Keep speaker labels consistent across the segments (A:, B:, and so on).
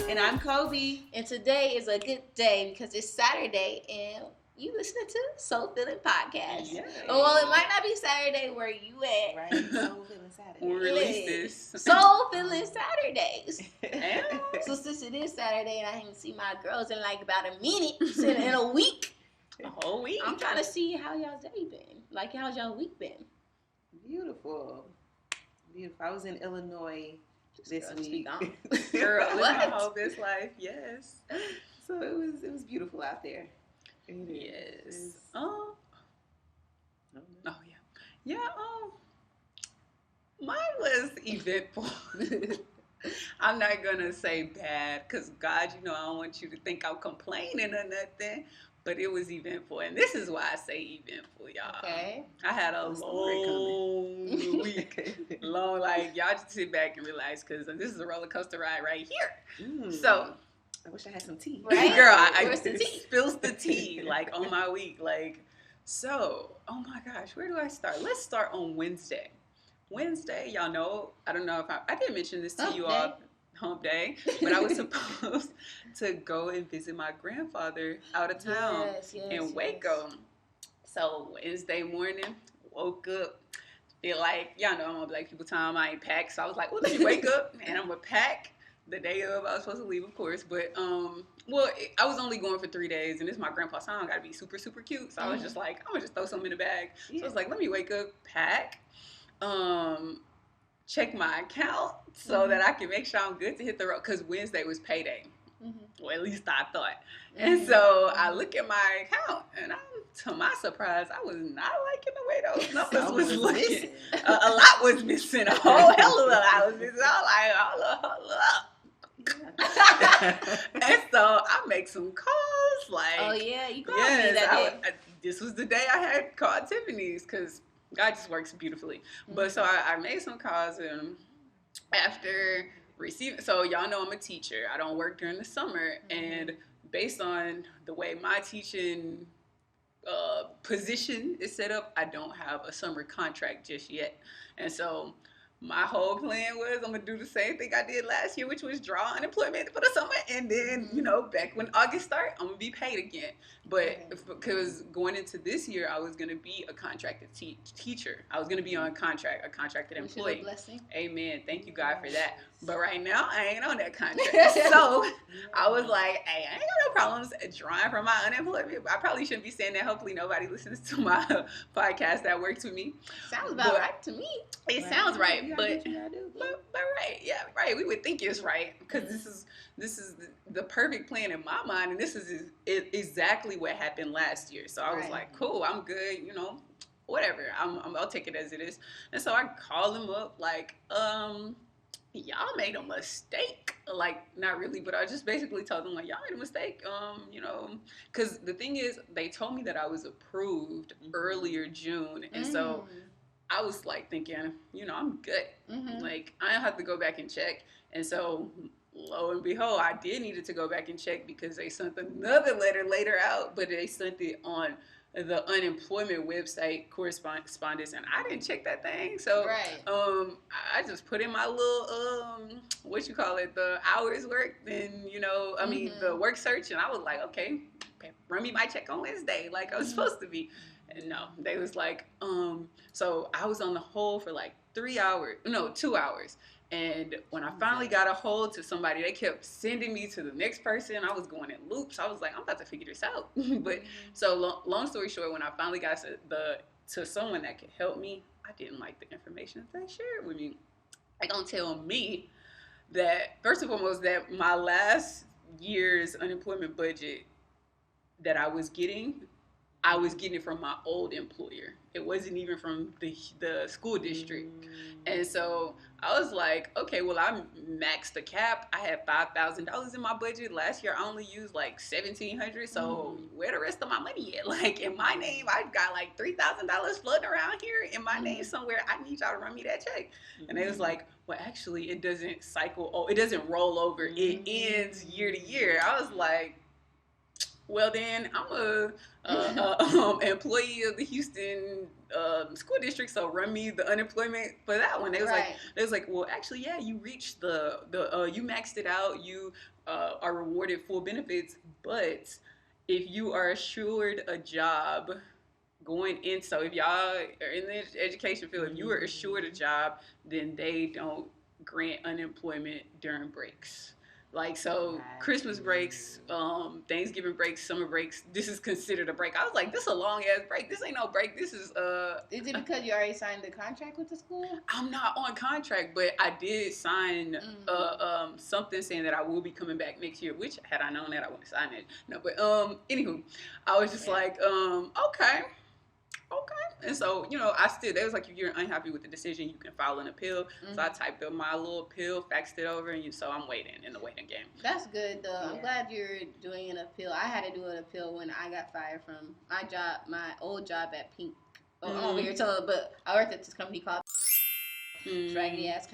A: And I'm Kobe.
B: And today is a good day because it's Saturday and you listening to Soul Feeling Podcast.
A: Yay.
B: Well, it might not be Saturday where you at.
A: Right, Soul Feeling Saturday.
C: We'll release this.
B: Soul Feeling Saturdays.
A: Yeah.
B: So since it is Saturday and I haven't seen my girls in like about a minute, in a week.
C: A whole week.
B: I'm trying to see how y'all's day been. Like, how's y'all week been?
A: Beautiful. I was in Illinois this week.
C: Girl, living my whole best life. Yes.
A: So it was beautiful out there.
C: Yes. Oh yeah. Yeah. Mine was eventful. I'm not gonna say bad, cause God, I don't want you to think I'm complaining or nothing. But it was eventful, and this is why I say eventful, y'all.
B: Okay.
C: I had a long week. Like, y'all just sit back and relax, because this is a roller coaster ride right here. So,
A: I wish I had some tea.
B: Right?
C: Girl, I
B: Where's the tea?
C: spills the tea, like, on my week. Like, so, oh my gosh, where do I start? Let's start on Wednesday. Wednesday, y'all know, I don't know if I didn't mention this to you all. Hump day, but I was supposed to go and visit my grandfather out of town in Waco. So Wednesday morning, woke up, feel like, y'all know I'm on Black people time, I ain't packed, so I was like, well, let me wake up and I'm gonna pack the day of. I was supposed to leave, of course, but I was only going for 3 days, and this is my grandpa's town, gotta be super, super cute, so I was just like, I'm gonna just throw something in the bag. So I was like, let me wake up, pack, check my account so that I can make sure I'm good to hit the road, because Wednesday was payday. Well, at least I thought. And so I look at my account, and to my surprise, I was not liking the way those numbers was looking. A lot was missing. A whole hell of a lot was missing. I was like, hold up. And so I make some calls. Like,
B: oh, yeah, you called me that day.
C: This was the day I had called Tiffany's, because God just works beautifully. But so I made some calls, and after receiving, so y'all know I'm a teacher. I don't work during the summer, and based on the way my teaching position is set up, I don't have a summer contract just yet. And so my whole plan was I'm going to do the same thing I did last year, which was draw unemployment for the summer. And then, back when August started, I'm going to be paid again. But because going into this year, I was going to be a contracted teacher. I was going to be on a contracted employee.
B: Which is a blessing.
C: Amen. Thank you, God, for that. But right now, I ain't on that contract. So I was like, hey, I ain't got no problems drawing from my unemployment. I probably shouldn't be saying that. Hopefully nobody listens to my podcast that works with me.
B: Sounds about right to me.
C: It sounds right. But right, yeah, right. We would think it's right, because this is the perfect plan in my mind, and this is exactly what happened last year. So I was like, cool, I'm good, whatever. I'll take it as it is. And so I called him up, like, y'all made a mistake. Like, not really, but I just basically told them, like, y'all made a mistake. Because the thing is, they told me that I was approved earlier June, and so I was like thinking, I'm good. Like, I don't have to go back and check. And so, lo and behold, I did needed to go back and check, because they sent another letter later out, but they sent it on the unemployment website correspondence, and I didn't check that thing. So, I just put in my little, the hours worked, and, the work search, and I was like, okay, run me my check on Wednesday, like I was supposed to be. And no, they was like, so I was on the hold for like 2 hours. And when I finally got a hold to somebody, they kept sending me to the next person. I was going in loops. I was like, I'm about to figure this out. But so long story short, when I finally got to someone that could help me, I didn't like the information that they shared with me. They're going to tell me that, first and foremost, that my last year's unemployment budget that I was getting it from my old employer. It wasn't even from the school district. And so I was like, okay, well, I maxed the cap. I had $5,000 in my budget. Last year, I only used like $1,700. So where the rest of my money at? Like, in my name, I've got like $3,000 floating around here in my name somewhere. I need y'all to run me that check. And they was like, well, actually, it doesn't roll over. It ends year to year. I was like, well, then I'm employee of the Houston school district, so run me the unemployment for that one. They was like, well, actually, yeah, you reached you maxed it out. You are rewarded full benefits, but if you are assured a job going in, so if y'all are in the education field, if you are assured a job, then they don't grant unemployment during breaks. Like, so Christmas breaks, Thanksgiving breaks, summer breaks, this is considered a break. I was like, this is a long ass break. This ain't no break. This is
B: Is it because you already signed the contract with the school?
C: I'm not on contract, but I did sign something saying that I will be coming back next year, which had I known that I wouldn't sign it. No, but anywho, I was just like, okay. And so, they was like, if you're unhappy with the decision, you can file an appeal. So I typed up my little appeal, faxed it over, and so I'm waiting in the waiting game.
B: That's good, though. Yeah. I'm glad you're doing an appeal. I had to do an appeal when I got fired from my old job at Pink. I'm over here telling, but I worked at this company called raggedy ass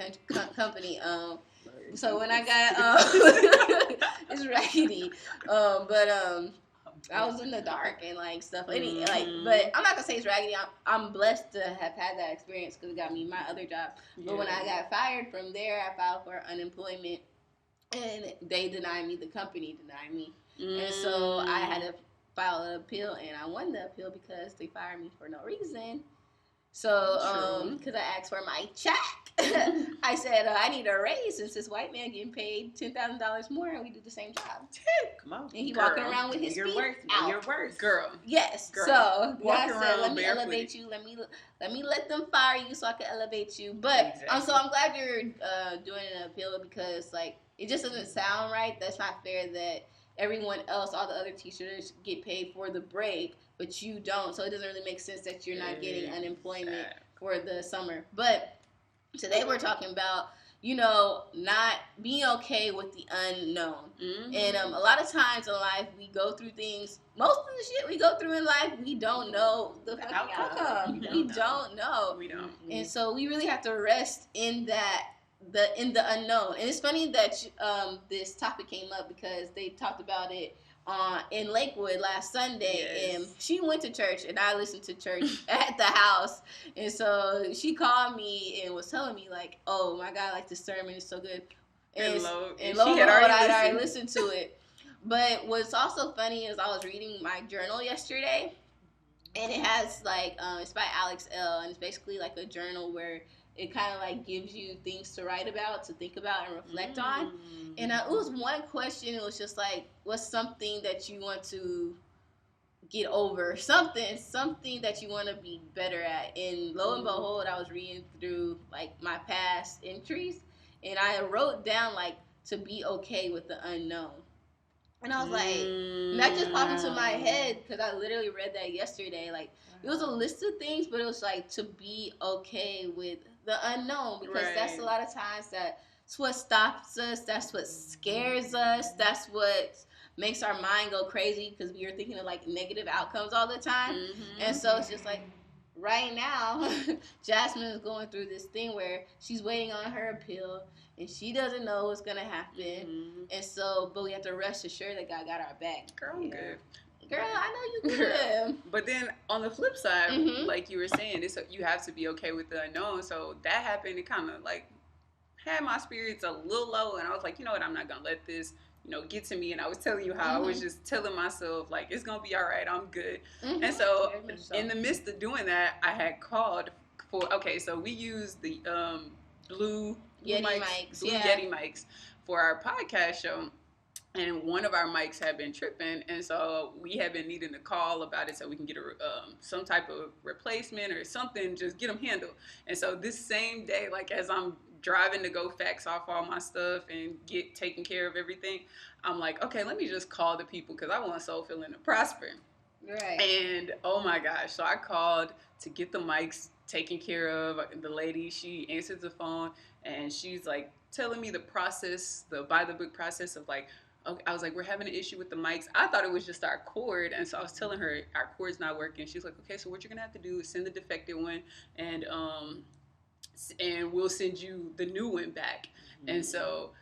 B: company. So when I got it's raggedy, but I was in the dark and like stuff. But I'm not gonna say it's raggedy. I'm blessed to have had that experience because it got me my other job. But when I got fired from there, I filed for unemployment, and they denied me. The company denied me, and so I had to file an appeal, and I won the appeal because they fired me for no reason. So, because I asked for my check, I said, I need a raise since this white man getting paid $10,000 more and we do the same job.
A: Come on.
B: And he walking around with his feet out.
A: Your worth.
C: Girl.
B: Yes.
C: Girl.
B: So,
C: I
B: said, let me elevate you. Let me let them fire you so I can elevate you. But, so I'm glad you're doing an appeal because, like, it just doesn't sound right. That's not fair that everyone else, all the other teachers get paid for the break, but you don't. So it doesn't really make sense that you're not getting unemployment for the summer. But today we're talking about, not being okay with the unknown. And a lot of times in life, we go through things. Most of the shit we go through in life, we don't know the outcome. We don't know.
C: We don't.
B: And so we really have to rest in that. In the unknown. And it's funny that this topic came up because they talked about it in Lakewood last Sunday, and she went to church and I listened to church at the house, and so she called me and was telling me like, oh my God, like the sermon is so good, and lo and behold, I'd already listened to it. But what's also funny is I was reading my journal yesterday, and it has like it's by Alex L, and it's basically like a journal where it kind of like gives you things to write about, to think about, and reflect on. And it was one question. It was just like, what's something that you want to get over? Something that you want to be better at. And lo and behold, I was reading through like my past entries, and I wrote down like to be okay with the unknown. And I was like, and that just popped into my head because I literally read that yesterday. Like, it was a list of things, but it was like to be okay with the unknown, because that's a lot of times that's what stops us, that's what scares us, that's what makes our mind go crazy because we are thinking of like negative outcomes all the time. And so it's just like right now Jasmine is going through this thing where she's waiting on her appeal and she doesn't know what's gonna happen. And so, but we have to rest assured that God got our back.
C: Girl, I'm good.
B: Girl, I know you good.
C: But then on the flip side, like you were saying, you have to be okay with the unknown. So that happened. It kind of like had my spirits a little low, and I was like, you know what, I'm not gonna let this, get to me. And I was telling you how I was just telling myself like, it's gonna be all right, I'm good. And so in the midst of doing that, I had called for so we use the blue Yeti mics for our podcast show. And one of our mics had been tripping, and so we had been needing to call about it so we can get some type of replacement or something, just get them handled. And so this same day, like as I'm driving to go fax off all my stuff and get taken care of everything, I'm like, okay, let me just call the people because I want Soul Feeling to prosper.
B: Right.
C: And oh my gosh, so I called to get the mics taken care of. The lady, she answered the phone, and she's like telling me the process, the by the book process of like, okay, I was like, we're having an issue with the mics. I thought it was just our cord. And so I was telling her our cord's not working. She's like, okay, so what you're going to have to do is send the defective one and we'll send you the new one back. And so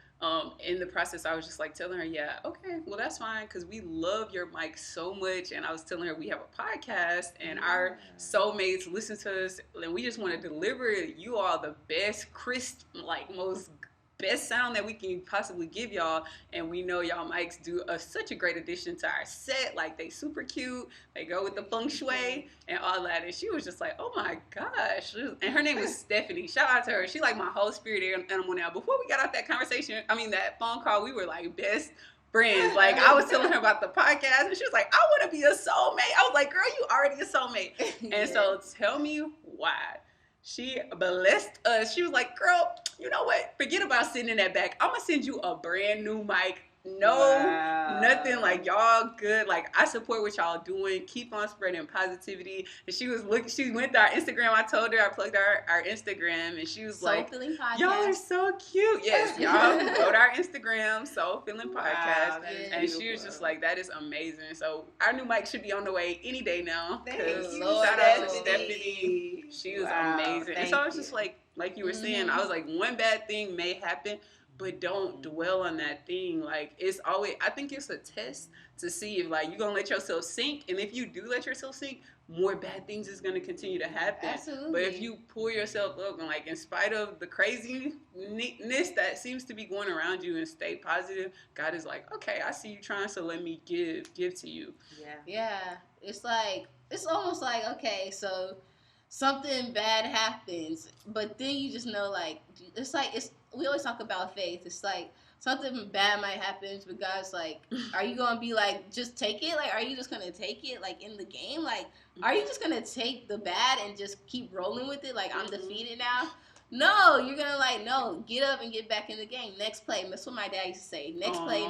C: In the process, I was just like telling her, yeah, okay, well, that's fine, because we love your mic so much. And I was telling her we have a podcast, and our soulmates listen to us, and we just want to deliver you all the best, crisp, like most best sound that we can possibly give y'all. And we know y'all mics do such a great addition to our set. Like, they super cute, they go with the feng shui and all that. And she was just like, oh my gosh. And her name is Stephanie. Shout out to her. She like my whole spirit animal now. Before we got off that conversation, that phone call, we were like best friends. Like, I was telling her about the podcast, and she was like, I want to be a soulmate. I was like, girl, you already a soulmate. And so tell me why. She blessed us. She was like, girl, you know what? Forget about sitting in that back. I'm going to send you a brand new mic. Nothing, like, y'all good. Like, I support what y'all doing. Keep on spreading positivity. And she went to our Instagram. I told her, I plugged our Instagram, and she was like, y'all are so cute. Yes, y'all go to our Instagram, Soul Feeling Podcast. And she was just like, that is amazing. So our new mic should be on the way any day now.
A: Thank you.
C: Shout out to Stephanie. She was amazing. And so I was just like you were saying, I was like, one bad thing may happen, but don't dwell on that thing. Like, it's always, I think it's a test to see if, like, you're going to let yourself sink. And if you do let yourself sink, more bad things is going to continue to happen.
B: Absolutely.
C: But if you pull yourself up and, like, in spite of the craziness that seems to be going around you, and stay positive, God is like, okay, I see you trying, so let me give to you.
B: Yeah. It's like, it's almost like, okay, so something bad happens, but then you just know, like, it's like, we always talk about faith. It's like, something bad might happen, but God's like, are you going to be like, just take it? Like, are you just going to take it, like, in the game? Like, are you just going to take the bad and just keep rolling with it? Like, I'm defeated now? No, you're going to, like, no, get up and get back in the game. Next play. That's what my dad used to say. Next play,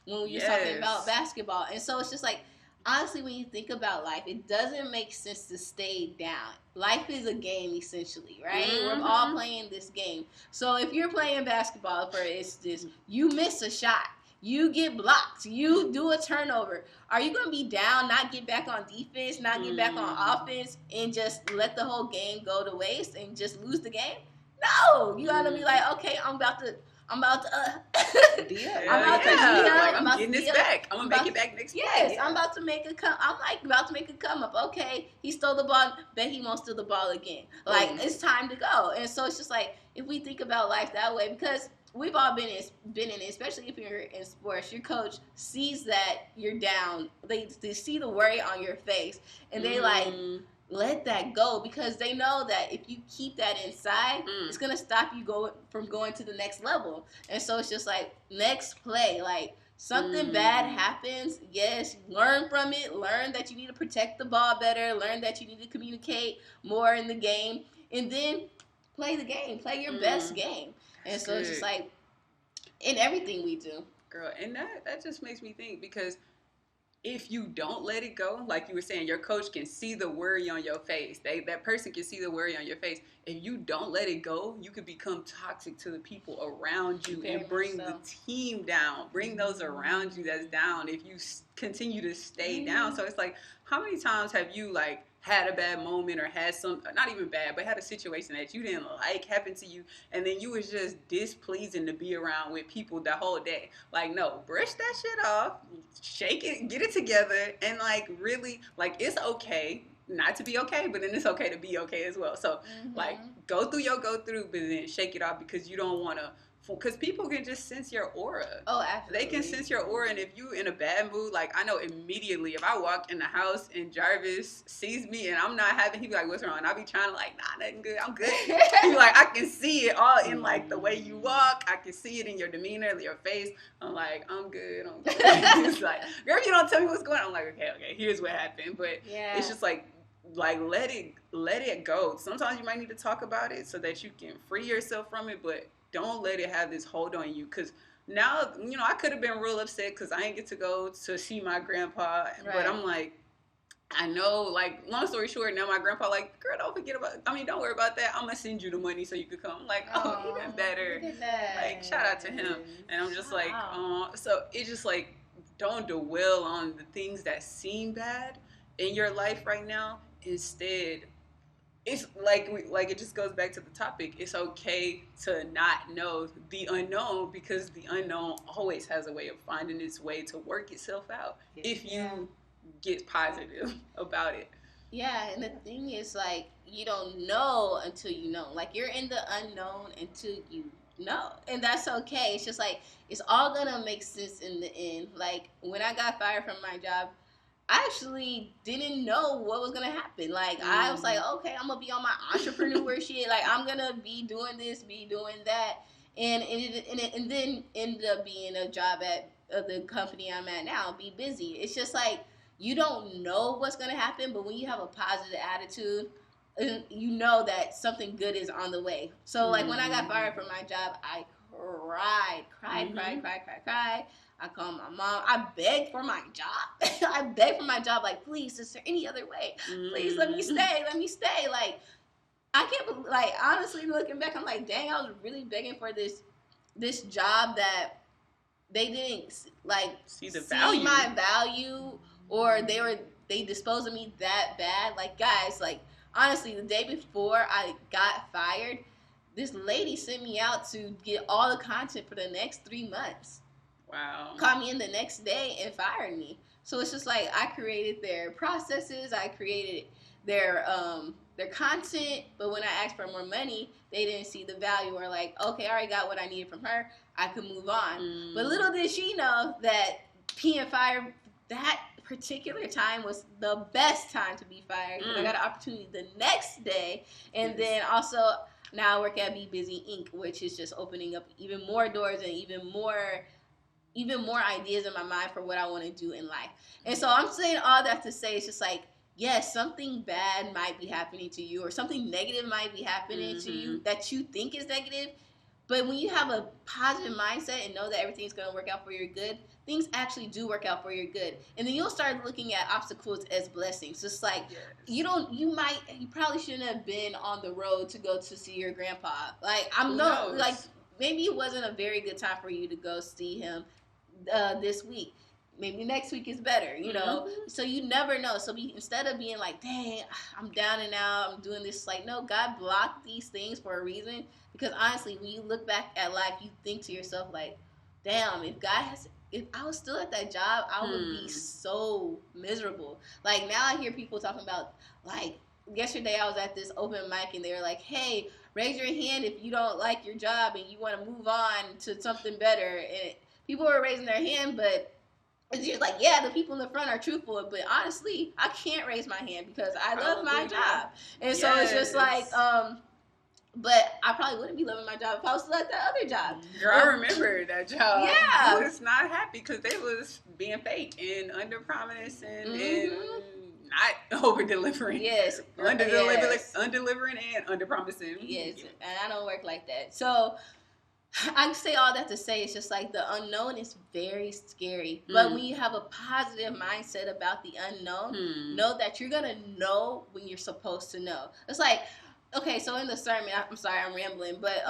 B: when we were talking about basketball. And so it's just like, honestly, when you think about life, it doesn't make sense to stay down. Life is a game, essentially, right? We're all playing this game. So if you're playing basketball, for instance, you miss a shot, you get blocked, you do a turnover. Are you going to be down, not get back on defense, not get back on offense, and just let the whole game go to waste and just lose the game? No! You got to be like, okay, I'm about to I'm about to
C: getting this back. I'm gonna make it back next play.
B: Yes, I'm about to make a come. I'm like about to make a come up. Okay, he stole the ball. Bet he won't steal the ball again. Like it's time to go. And so it's just like if we think about life that way, because we've all been in it, especially if you're in sports. Your coach sees that you're down. They see the worry on your face, and they like. Let that go, because they know that if you keep that inside, it's gonna stop you from going to the next level. And so it's just like next play, like something bad happens. Yes, learn from it. Learn that you need to protect the ball better. Learn that you need to communicate more in the game, and then play the game. Play your best game. And so it's just like in everything we do,
C: girl. And that just makes me think, because if you don't let it go, like you were saying, your coach can see the worry on your face. That person can see the worry on your face. If you don't let it go, you could become toxic to the people around you and bring the team down. Bring those around you that's down if you continue to stay down. So it's like, how many times have you like had a bad moment or had not even bad, but had a situation that you didn't like happen to you, and then you was just displeasing to be around with people the whole day? Like, no, brush that shit off, shake it, get it together, and like really, like it's okay not to be okay, but then it's okay to be okay as well. So like go through, but then shake it off, because you don't want to. Because people can just sense your aura. Oh, absolutely. They can sense your aura, and if you in a bad mood, like I know immediately if I walk in the house and Jarvis sees me and I'm not having, he be like, "What's wrong?" And I'll be trying to like, "Nah, nothing good. I'm good." He be like, I can see it all in like the way you walk. I can see it in your demeanor, your face. I'm like, I'm good. He's like, "Girl, you don't tell me what's going on." I'm like, okay, here's what happened. But it's just like let it go. Sometimes you might need to talk about it so that you can free yourself from it, but don't let it have this hold on you. Because now, I could have been real upset because I didn't get to go to see my grandpa. Right. But I'm like, I know, like, long story short, now my grandpa like, "Girl, don't worry about that. I'm going to send you the money so you could come." I'm like, oh, even better. Like, shout out to him. And I'm just like, so it's just like, don't dwell on the things that seem bad in your life right now. Instead, it's like it just goes back to the topic. It's okay to not know the unknown, because the unknown always has a way of finding its way to work itself out if you get positive about it.
B: Yeah, and the thing is, like, you don't know until you know. Like, you're in the unknown until you know. And that's okay. It's just like, it's all gonna make sense in the end. Like, when I got fired from my job, I actually didn't know what was gonna happen. Like, I was like, okay, I'm gonna be on my entrepreneur shit. Like, I'm gonna be doing this, be doing that, and then ended up being a job at the company I'm at now. Be busy. It's just like, you don't know what's gonna happen, but when you have a positive attitude, you know that something good is on the way. So, like, when I got fired from my job, I cried. I called my mom. I begged for my job. Like, please, is there any other way? Please let me stay. Like, I can't believe, like, honestly, looking back, I'm like, dang, I was really begging for this job that they didn't, like, see my value, or they disposed of me that bad. Like, guys, like, honestly, the day before I got fired, this lady sent me out to get all the content for the next 3 months.
C: Wow.
B: Called me in the next day and fired me. So it's just like, I created their processes, I created their content, but when I asked for more money, they didn't see the value, or like, okay, I already got what I needed from her, I could move on. But little did she know that being fired that particular time was the best time to be fired. I got an opportunity the next day, and then also now I work at Be Busy Inc., which is just opening up even more doors and even more ideas in my mind for what I want to do in life. And so I'm saying all that to say, it's just like, yes, something bad might be happening to you, or something negative might be happening to you that you think is negative. But when you have a positive mindset and know that everything's going to work out for your good, things actually do work out for your good. And then you'll start looking at obstacles as blessings. Just like, you probably shouldn't have been on the road to go to see your grandpa. Like, maybe it wasn't a very good time for you to go see him this week. Maybe next week is better, you know? So you never know. So instead of being like, dang, I'm down and out, I'm doing this, like, no, God blocked these things for a reason. Because honestly, when you look back at life, you think to yourself, like, damn, if I was still at that job, I would be so miserable. Like, now I hear people talking about, like, yesterday I was at this open mic and they were like, hey, raise your hand if you don't like your job and you want to move on to something better. And people were raising their hand, but it's just like, yeah, the people in the front are truthful, but honestly, I can't raise my hand because I love my job. And so it's just like, but I probably wouldn't be loving my job if I was still at that other job.
C: Girl, I remember that job.
B: Yeah.
C: I was not happy because they was being fake and under-promising and not over-delivering.
B: Yes.
C: Under-delivering and under-promising.
B: Yes, and I don't work like that. So I say all that to say, it's just like, the unknown is very scary. But when you have a positive mindset about the unknown, know that you're going to know when you're supposed to know. It's like, okay, so in the sermon, I'm sorry, I'm rambling, but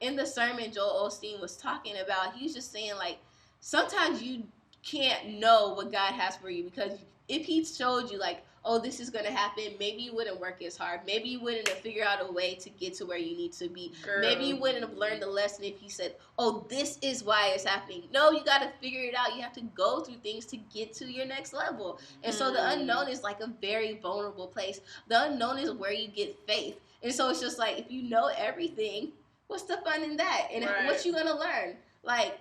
B: in the sermon, Joel Osteen was talking about, he was just saying, like, sometimes you can't know what God has for you, because if he showed you, like, oh, this is going to happen, maybe you wouldn't work as hard. Maybe you wouldn't have figured out a way to get to where you need to be. Girl. Maybe you wouldn't have learned the lesson if he said, oh, this is why it's happening. No, you got to figure it out. You have to go through things to get to your next level. And so the unknown is like a very vulnerable place. The unknown is where you get faith. And so it's just like, if you know everything, what's the fun in that? And what you going to learn? Like,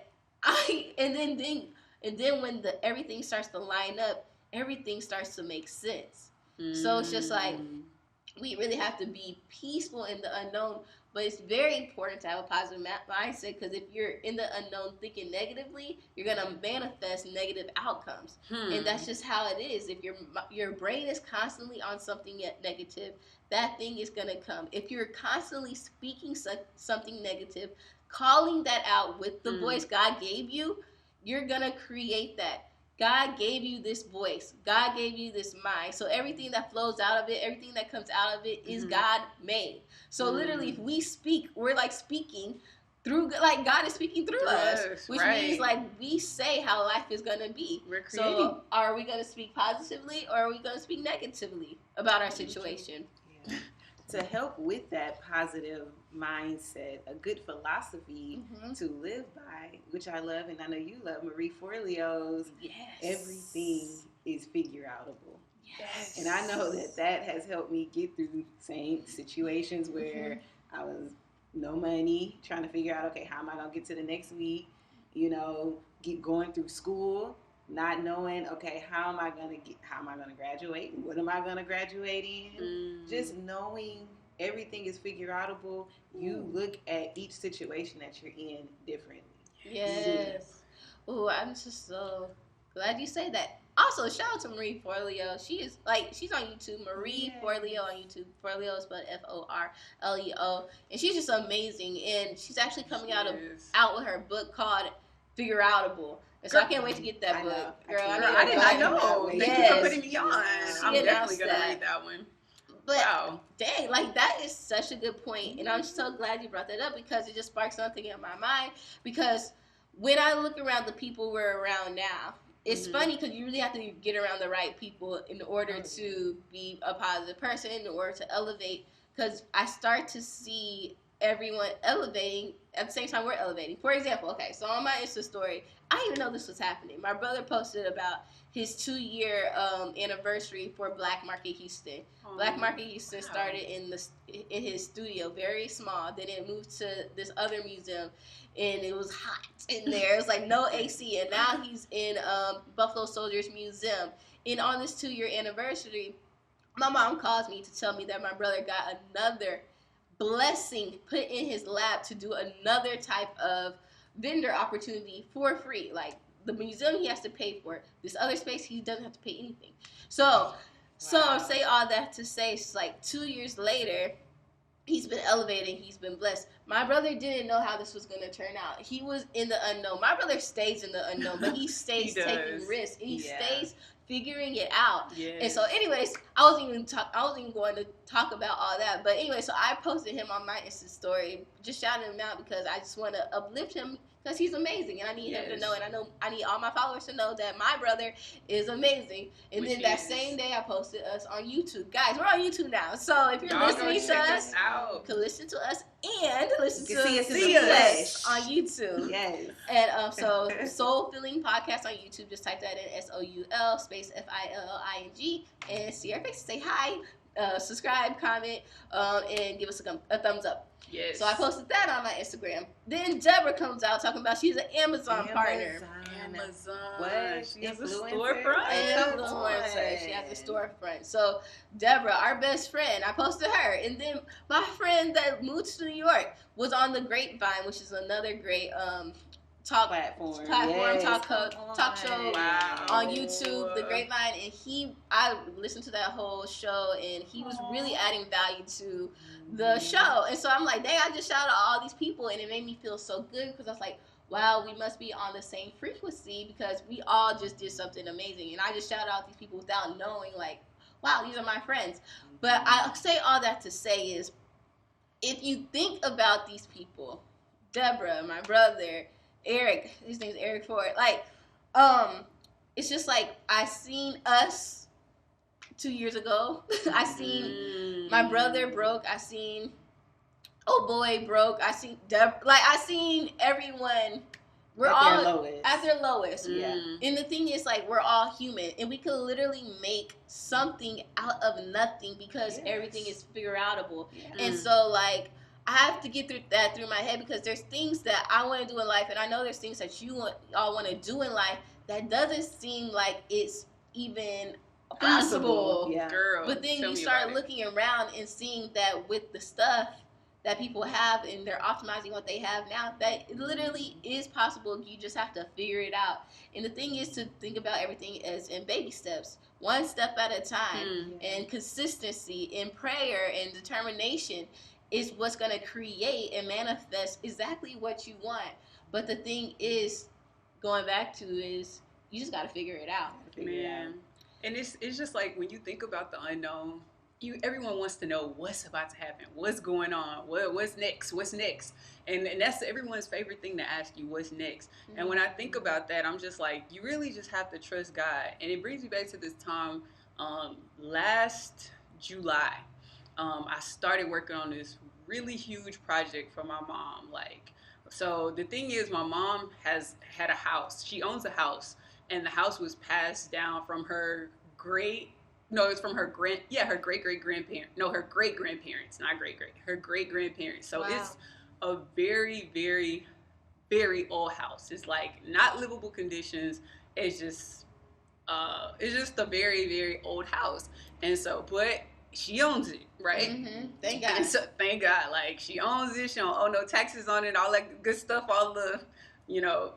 B: and then when everything starts to line up, everything starts to make sense. So it's just like, we really have to be peaceful in the unknown, but it's very important to have a positive mindset, because if you're in the unknown thinking negatively, you're going to manifest negative outcomes. And that's just how it is. If your brain is constantly on something negative, that thing is going to come. If you're constantly speaking something negative, calling that out with the voice God gave you, you're going to create that. God gave you this voice. God gave you this mind. So everything that flows out of it, everything that comes out of it is God made. So literally, if we speak, we're like speaking through, like God is speaking through us, which means like we say how life is going to be.
C: We're creating.
B: So are we going to speak positively, or are we going to speak negatively about our situation?
A: Yeah. to help with that positive mindset, a good philosophy to live by, which I love, and I know you love, Marie Forleo's everything is figure outable.
B: Yes.
A: And I know that has helped me get through same situations where I was no money, trying to figure out, okay, how am I going to get to the next week? You know, keep going through school, not knowing, okay, how am I going to graduate? What am I going to graduate in? Just knowing everything is figure outable, you look at each situation that you're in differently.
B: Yes. Oh, I'm just so glad you say that. Also, shout out to Marie Forleo. She's on YouTube. Marie Forleo on YouTube. Forleo is spelled Forleo, and she's just amazing. And she's actually coming out with her book called Figure Outable. And so I can't wait to get that book, girl.
C: I did not know. Thank you for putting me on. I'm definitely gonna read that one.
B: But dang, like that is such a good point, and I'm so glad you brought that up because it just sparked something in my mind. Because when I look around the people we're around now, it's funny because you really have to get around the right people in order to be a positive person, in order to elevate. Because I start to see everyone elevating at the same time we're elevating. For example, okay, so on my Insta story, I didn't even know this was happening. My brother posted about his 2-year anniversary for Black Market Houston. Black Market Houston started in his studio, very small. Then it moved to this other museum, and it was hot in there. It was like no AC, and now he's in Buffalo Soldiers Museum. And on this 2-year anniversary, my mom calls me to tell me that my brother got another blessing put in his lap to do another type of vendor opportunity for free. Like, the museum he has to pay for. This other space he doesn't have to pay anything. So say all that to say, it's like 2 years later, he's been elevating, he's been blessed. My brother didn't know how this was going to turn out. He was in the unknown. My brother stays in the unknown, but he stays taking risks, and he stays figuring it out. And so anyways, I wasn't even going to talk about all that. But anyway, so I posted him on my Insta story, just shouting him out because I just want to uplift him because he's amazing, and I need him to know, and I need all my followers to know that my brother is amazing. And then that same day, I posted us on YouTube. Guys, we're on YouTube now, so if you're listening to us, you can listen to us and listen to us on YouTube.
A: Yes.
B: And so Soul Filling Podcast on YouTube. Just type that in SOUL space FILLING and see our faces. Say hi. Subscribe, comment, and give us a thumbs up.
C: Yes.
B: So I posted that on my Instagram. Then Deborah comes out talking about she's an Amazon partner.
C: Amazon.
A: What?
C: She has a storefront.
B: She has a storefront. So Deborah, our best friend, I posted her. And then my friend that moved to New York was on the Grapevine, which is another great platform, talk show on YouTube, The Grapevine, and I listened to that whole show, and he was really adding value to the show. And so I'm like, dang, I just shouted out all these people, and it made me feel so good because I was like, wow, we must be on the same frequency because we all just did something amazing. And I just shouted out these people without knowing, like, wow, these are my friends. But I say all that to say is, if you think about these people, Deborah, my brother, Eric, his name's Eric Ford. Like, it's just like I seen us 2 years ago. I seen my brother broke. I seen oh boy broke. I seen I seen everyone. We're all at their lowest.
A: Yeah.
B: And the thing is, like, we're all human, and we could literally make something out of nothing because everything is figure outable. And so, like, I have to get through my head because there's things that I want to do in life, and I know there's things that all want to do in life that doesn't seem like it's even possible.
A: Yeah.
C: Girl,
B: but then you start looking around and seeing that with the stuff that people have and they're optimizing what they have now, that it literally is possible. You just have to figure it out. And the thing is to think about everything as in baby steps, one step at a time, and consistency and prayer and determination is what's going to create and manifest exactly what you want. But the thing is, going back to is, you just got to figure it out.
C: Man. And it's just like when you think about the unknown, everyone wants to know what's about to happen, what's going on, what's next, and that's everyone's favorite thing to ask you, what's next. And when I think about that, I'm just like, you really just have to trust God. And it brings me back to this time last July. I started working on this really huge project for my mom. Like, so the thing is, my mom has had a house. She owns a house, and the house was passed down from her great. No, it's from her her great great grandparent. No, her great grandparents, not great great. Her great grandparents. So it's a very very very old house. It's like not livable conditions. It's just a very very old house. And so, but she owns it, right?
B: Thank God.
C: And so, thank God. Like, she owns it. She don't owe no taxes on it. All that good stuff. All the,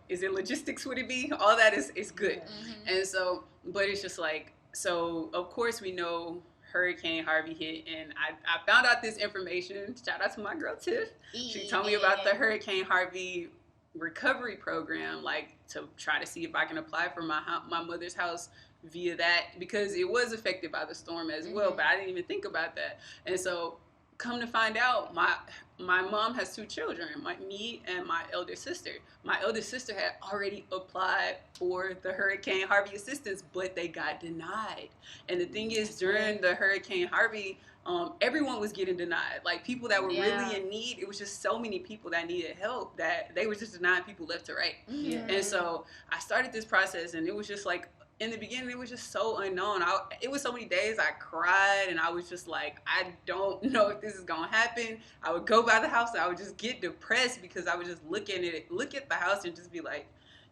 C: is it logistics? Would it be? All that is good. And so, but it's just like, so of course we know Hurricane Harvey hit, and I found out this information. Shout out to my girl Tiff. She told me about the Hurricane Harvey recovery program, like to try to see if I can apply for my mother's house via that, because it was affected by the storm as well, but I didn't even think about that. And so come to find out, my mom has 2 children, me and my elder sister. My elder sister had already applied for the Hurricane Harvey assistance, but they got denied. And the thing is, during the Hurricane Harvey, everyone was getting denied. Like, people that were really in need, it was just so many people that needed help that they were just denying people left to right. And so I started this process, and it was just like, in the beginning, it was just so unknown. It was so many days I cried, and I was just like, I don't know if this is gonna happen. I would go by the house, and I would just get depressed because I would just look at the house and just be like,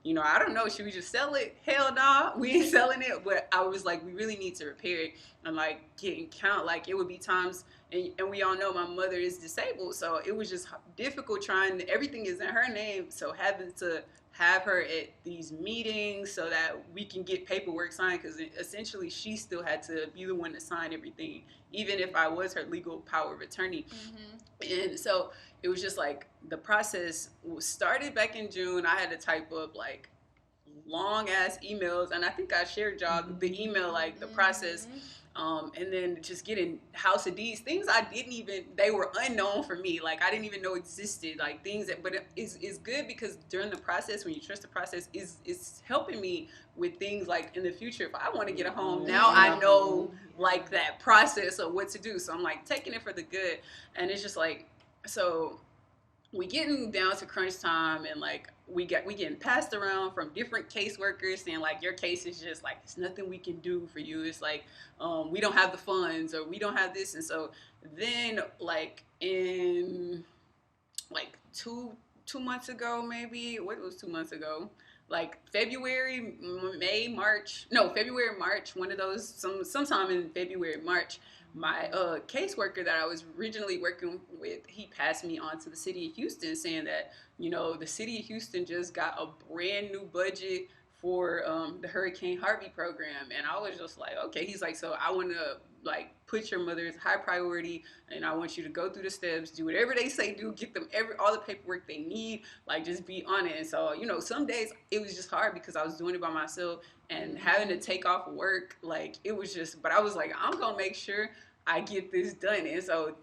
C: I don't know, should we just sell it? Hell nah, we ain't selling it. But I was like, we really need to repair it. And like, getting count, like, it would be times, and we all know my mother is disabled, so it was just difficult everything is in her name, so having to have her at these meetings so that we can get paperwork signed, because essentially she still had to be the one to sign everything, even if I was her legal power of attorney. And so it was just like, the process started back in June. I had to type up like long ass emails, and I think I shared y'all the email, like the process. And then just getting House of Deeds, things they were unknown for me. Like, I didn't even know existed, like things but it's good, because during the process, when you trust the process, is helping me with things like in the future. If I want to get a home, now I know like that process of what to do. So I'm like taking it for the good. And it's just like, so we getting down to crunch time, and like we getting passed around from different caseworkers saying like, your case is just like, it's nothing we can do for you. It's like, we don't have the funds, or we don't have this. And so then, like, in like two months ago, maybe, what was 2 months ago? Like February, March, one of those, sometime in February, March, my caseworker that I was originally working with, he passed me on to the city of Houston, saying that, the city of Houston just got a brand new budget for the Hurricane Harvey program. And I was just like, okay. He's like, so I want to like put your mother as high priority, and I want you to go through the steps, do whatever they say do, get them all the paperwork they need, like just be on it. And so, some days it was just hard because I was doing it by myself and having to take off work. Like, it was just, but I was like, I'm going to make sure I get this done. And so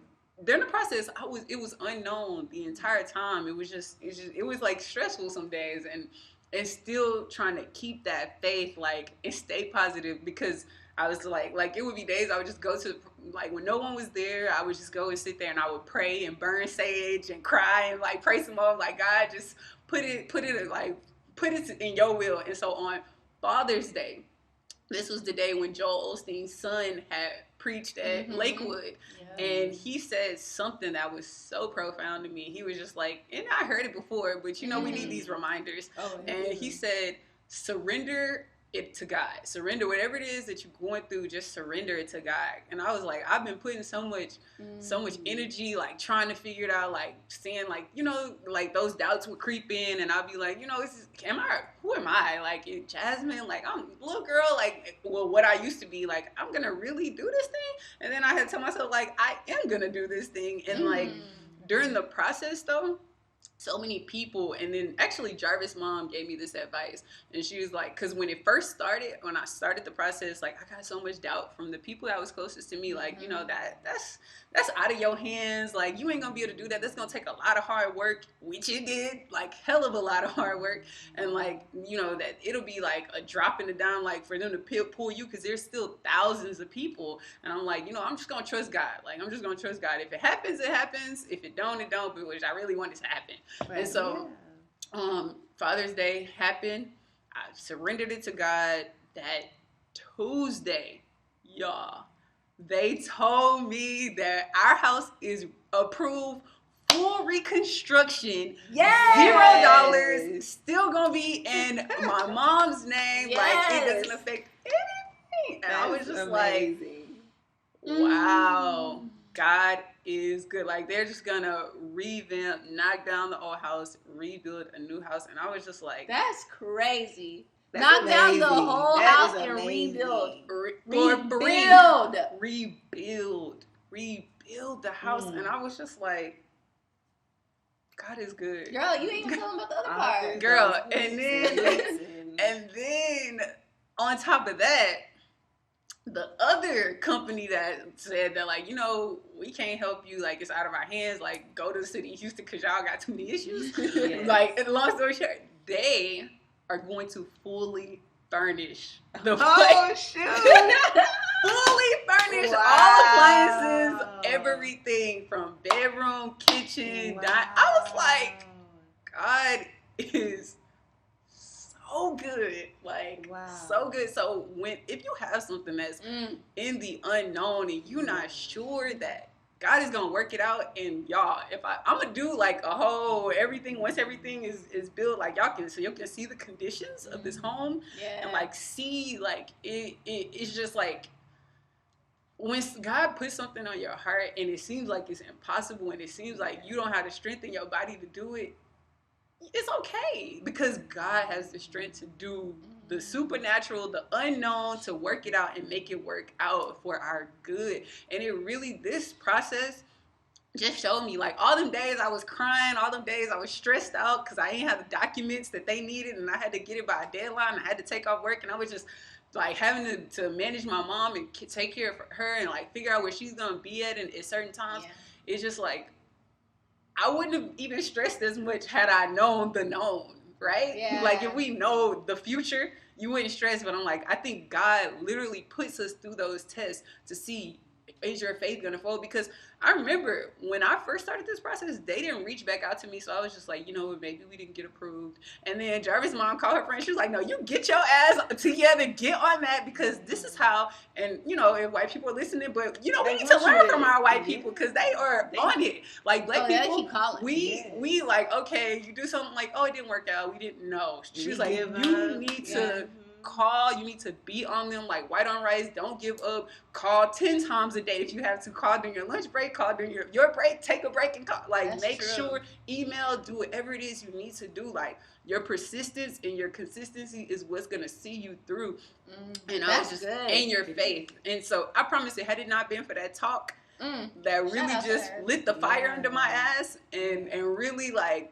C: during the process, it was unknown the entire time. It was like stressful some days, and still trying to keep that faith, like, and stay positive, because I was like it would be days I would just go to, like, when no one was there, I would just go and sit there and I would pray and burn sage and cry and like pray some more, like, God, just put it in your will. And so on Father's Day, this was the day when Joel Osteen's son had preached at Lakewood. And he said something that was so profound to me. He was just like, and I heard it before, but we need these reminders. And he said, surrender it to God. Surrender whatever it is that you're going through, just surrender it to God. And I was like, I've been putting so much energy, like trying to figure it out, like saying, like, like those doubts would creep in, and I'll be like, who am I? Like, Jasmine, like, I'm a little girl, like, well, what I used to be, like, I'm gonna really do this thing. And then I had to tell myself, like, I am gonna do this thing. And like, during the process though, so many people. And then actually Jarvis' mom gave me this advice, and she was like, because when it first started, when I started the process, like I got so much doubt from the people that was closest to me, like, you know, that's out of your hands, like you ain't gonna be able to do that, that's gonna take a lot of hard work, which it did, like hell of a lot of hard work, and like, you know, that it'll be like a drop in the dime, like for them to pull you, because there's still thousands of people. And I'm like, you know, I'm just gonna trust God, like I'm just gonna trust God. If it happens, it happens. If it don't, it don't. But which I really want it to happen. Right. And so Father's Day happened. I surrendered it to God. That Tuesday, y'all, they told me that our house is approved, full reconstruction. Yes. $0, still gonna be in my mom's name. Yes. Like it doesn't affect anything. And I was just amazing. Like, wow, God is good. Like they're just gonna revamp, knock down the old house, rebuild a new house. And I was just like,
B: that's crazy. Knock down the whole house and rebuild.
C: Rebuild the house. And I was just like, God is good.
B: Girl, you ain't even talking about the other part.
C: Girl, and then on top of that, the other company that said that, like, you know, we can't help you, like, it's out of our hands, like, go to the city of Houston because y'all got too many issues. Yes. Like, and long story short, they are going to fully furnish the place. Fully furnish all appliances, everything from bedroom, kitchen, I was like, God is so good, like so good. So if you have something that's in the unknown and you're not sure that God is gonna work it out, and y'all, if I'm gonna do like a whole everything, once everything is built, like y'all can, so you can see the conditions of this home, and like see, like it's just like when God puts something on your heart and it seems like it's impossible and it seems like you don't have the strength in your body to do it, it's okay, because God has the strength to do the supernatural, the unknown, to work it out and make it work out for our good. And it really, this process just showed me, like, all them days I was crying, all them days I was stressed out because I didn't have the documents that they needed and I had to get it by a deadline. I had to take off work, and I was just like having to manage my mom and take care of her and like figure out where she's gonna be at certain times. It's just like, I wouldn't have even stressed as much had I known the known, right? Yeah. Like if we know the future, you wouldn't stress. But I'm like, I think God literally puts us through those tests to see, is your faith gonna fold? Because I remember when I first started this process, they didn't reach back out to me, so I was just like, you know, maybe we didn't get approved. And then Jarvis' mom called her friend. She was like, no, you get your ass together, get on that, because this is how. And you know, if white people are listening, but you know, we need to learn from our white people, because they are on it. Like black people, we like, okay, you do something like, oh, it didn't work out, we didn't know. She was like, you need to call, you need to be on them like white on rice. Don't give up. Call 10 times a day if you have to. Call during your lunch break, call during your break, take a break and call. Like, that's make sure, email, do whatever it is you need to do. Like, your persistence and your consistency is what's gonna see you through. And I was just in your faith. And so I promise you, had it not been for that talk, that really just lit the fire under my ass, and really like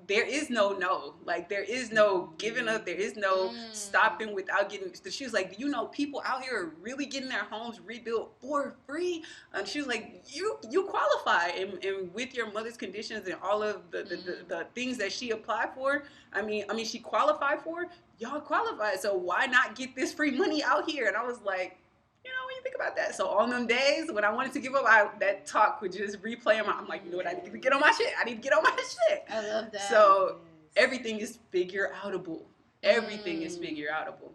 C: there is no, like there is no giving up, there is no stopping without getting. She was like, do you know people out here are really getting their homes rebuilt for free? And she was like, you qualify, and with your mother's conditions and all of the things that she applied for, I mean she qualified for, y'all qualified, so why not get this free money out here? And I was like, you know, when you think about that. So on them days when I wanted to give up, that talk would just replay in my. I'm like, you know what? I need to get on my shit. I love that. So everything is figure outable. Everything is figure outable.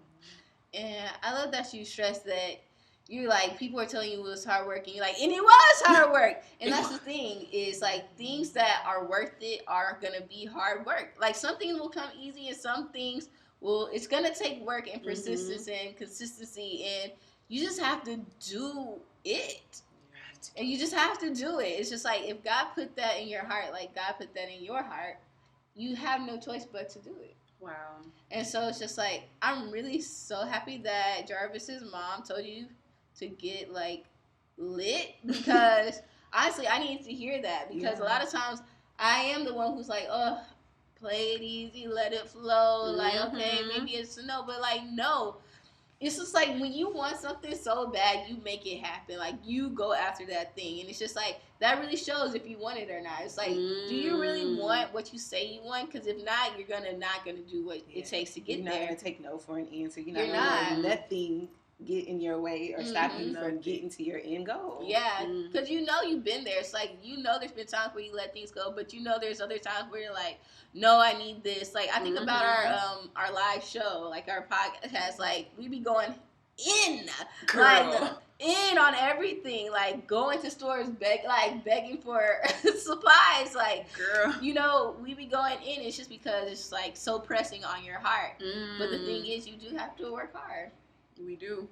B: And I love that you stress that. You're like, people are telling you it was hard work, and you're like, and it was hard work. And that's the thing, is like, things that are worth it are gonna be hard work. Like, some things will come easy, and some things it's gonna take work and persistence and consistency, and you just have to do it. And you just have to do it. It's just like, if God put that in your heart, like God put that in your heart, you have no choice but to do it.
C: Wow.
B: And so it's just like, I'm really so happy that Jarvis's mom told you to get like lit, because honestly, I needed to hear that, because a lot of times I am the one who's like, oh, play it easy, let it flow. Like, okay, maybe it's a no, but like, no. It's just like when you want something so bad, you make it happen. Like, you go after that thing. And it's just like, that really shows if you want it or not. It's like, do you really want what you say you want? Because if not, you're not gonna do what it takes to get there.
A: You're not gonna take no for an answer. You're not gonna let nothing get in your way or stop you from getting to your end goal.
B: Yeah, because you know you've been there. It's like, you know there's been times where you let things go, but you know there's other times where you're like, no, I need this. Like, I think about our live show, like our podcast, like we be going in,
C: girl.
B: like in on everything, like going to stores, begging for supplies, like,
C: girl,
B: you know, we be going in. It's just because it's like so pressing on your heart. But the thing is, you do have to work hard.
C: We do.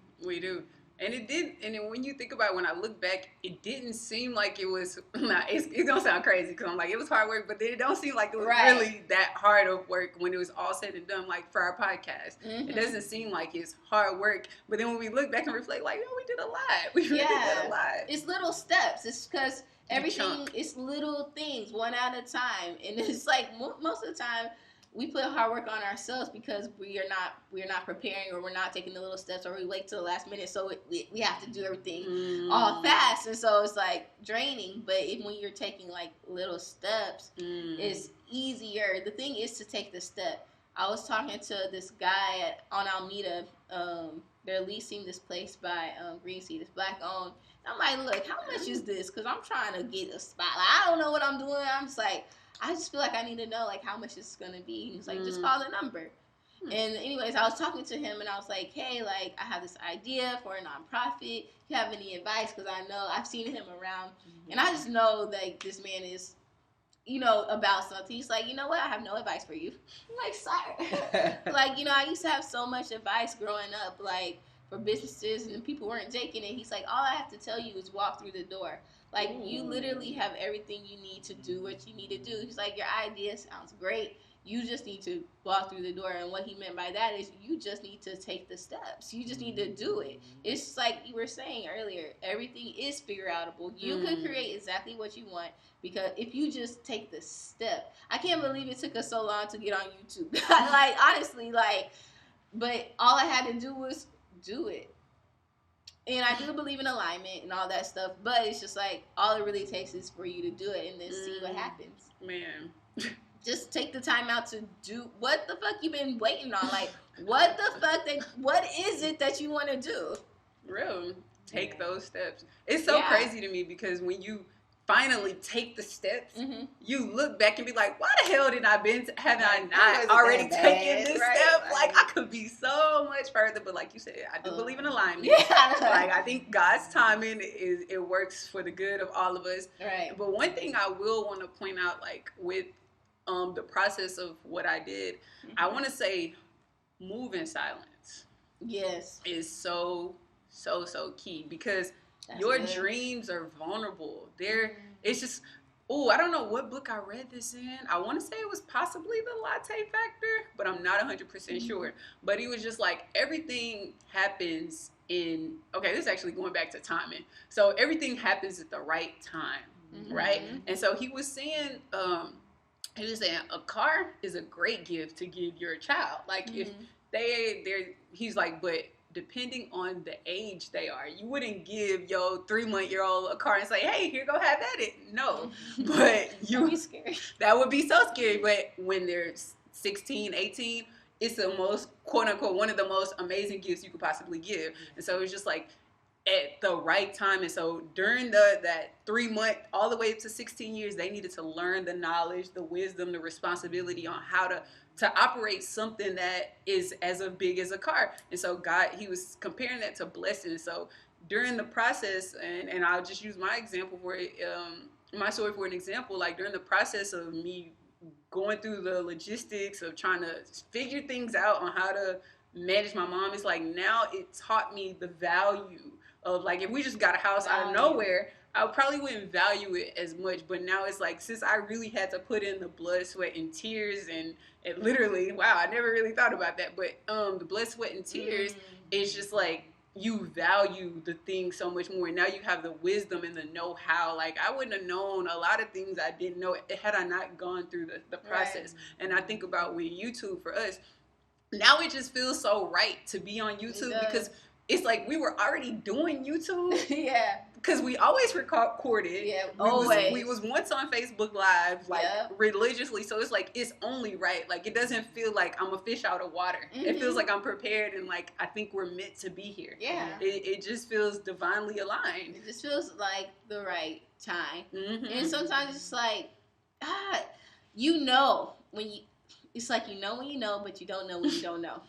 C: And it did, and then when you think about it, when I look back, it didn't seem like it was, it's gonna sound crazy because I'm like, it was hard work, but then it don't seem like it was really that hard of work when it was all said and done, like for our podcast. It doesn't seem like it's hard work, but then when we look back and reflect, like, we did a lot. We really did a lot.
B: It's little steps. It's because everything is little things, one at a time. And it's like, most of the time, we put hard work on ourselves because we're not preparing, or we're not taking the little steps, or we wait till the last minute, so we have to do everything all fast, and so it's like draining. But when you're taking like little steps, it's easier. The thing is to take the step. I was talking to this guy on Alameda. They're leasing this place by Green Sea, this black owned. I'm like, look, how much is this? Because I'm trying to get a spot. Like, I don't know what I'm doing. I'm just like, I just feel like I need to know, like, how much it's going to be. He's like, just call the number. And anyways, I was talking to him, and I was like, hey, like, I have this idea for a nonprofit. If you have any advice? Because I know I've seen him around. And I just know that this man is, you know, about something. He's like, you know what? I have no advice for you. I'm like, sorry. Like, you know, I used to have so much advice growing up, like, for businesses, and people weren't taking it. He's like, all I have to tell you is walk through the door. Like, you literally have everything you need to do what you need to do. He's like, your idea sounds great. You just need to walk through the door. And what he meant by that is you just need to take the steps. You just need to do it. It's like you were saying earlier, everything is figure outable. You can create exactly what you want, because if you just take the step. I can't believe it took us so long to get on YouTube. Like, honestly, like, but all I had to do was do it. And I do believe in alignment and all that stuff, but it's just like, all it really takes is for you to do it and then see what happens.
C: Man.
B: Just take the time out to do what the fuck you been waiting on. Like, what is it that you want to do?
C: Real. Take those steps. It's so crazy to me because when you finally take the steps, you look back and be like, why the hell haven't I not already taken this step? Like, I could be so much further, but like you said, I do believe in alignment. Like, I think God's timing it works for the good of all of us.
B: Right.
C: But one thing I will want to point out, like with the process of what I did, I want to say move in silence.
B: Yes.
C: Is so key, because your dreams are vulnerable. It's just, I don't know what book I read this in. I want to say it was possibly The Latte Factor, but I'm not 100% sure. But he was just like, everything happens this is actually going back to timing. So everything happens at the right time, right? And so he was saying, a car is a great gift to give your child. Like, if he's like, but depending on the age they are, you wouldn't give your 3-month-old a car and say, hey, here, go have at it. No. But
B: That'd be scary.
C: That would be so scary. But when they're 16, 18, it's the most, quote unquote, one of the most amazing gifts you could possibly give. And so it's just like at the right time. And so during that 3-month all the way up to 16 years, they needed to learn the knowledge, the wisdom, the responsibility on how to operate something that is as big as a car. And so he was comparing that to blessing. So during the process, and I'll just use my example for it, my story for an example, like during the process of me going through the logistics of trying to figure things out on how to manage my mom, it's like now it taught me the value of, like, if we just got a house out of nowhere, I probably wouldn't value it as much. But now it's like, since I really had to put in the blood, sweat, and tears, and literally, wow, I never really thought about that. But the blood, sweat, and tears, it's just like, you value the thing so much more. Now you have the wisdom and the know-how. Like, I wouldn't have known a lot of things I didn't know had I not gone through the process. Right. And I think about with YouTube for us, now it just feels so right to be on YouTube because it's like we were already doing YouTube.
B: Yeah.
C: Because we always recorded.
B: Yeah,
C: we was once on Facebook Live, like, religiously. So it's like, it's only right. Like, it doesn't feel like I'm a fish out of water. Mm-hmm. It feels like I'm prepared and, like, I think we're meant to be here.
B: Yeah.
C: It just feels divinely aligned.
B: It just feels like the right time. Mm-hmm. And sometimes it's like, you know, it's like you know when you know, but you don't know when you don't know.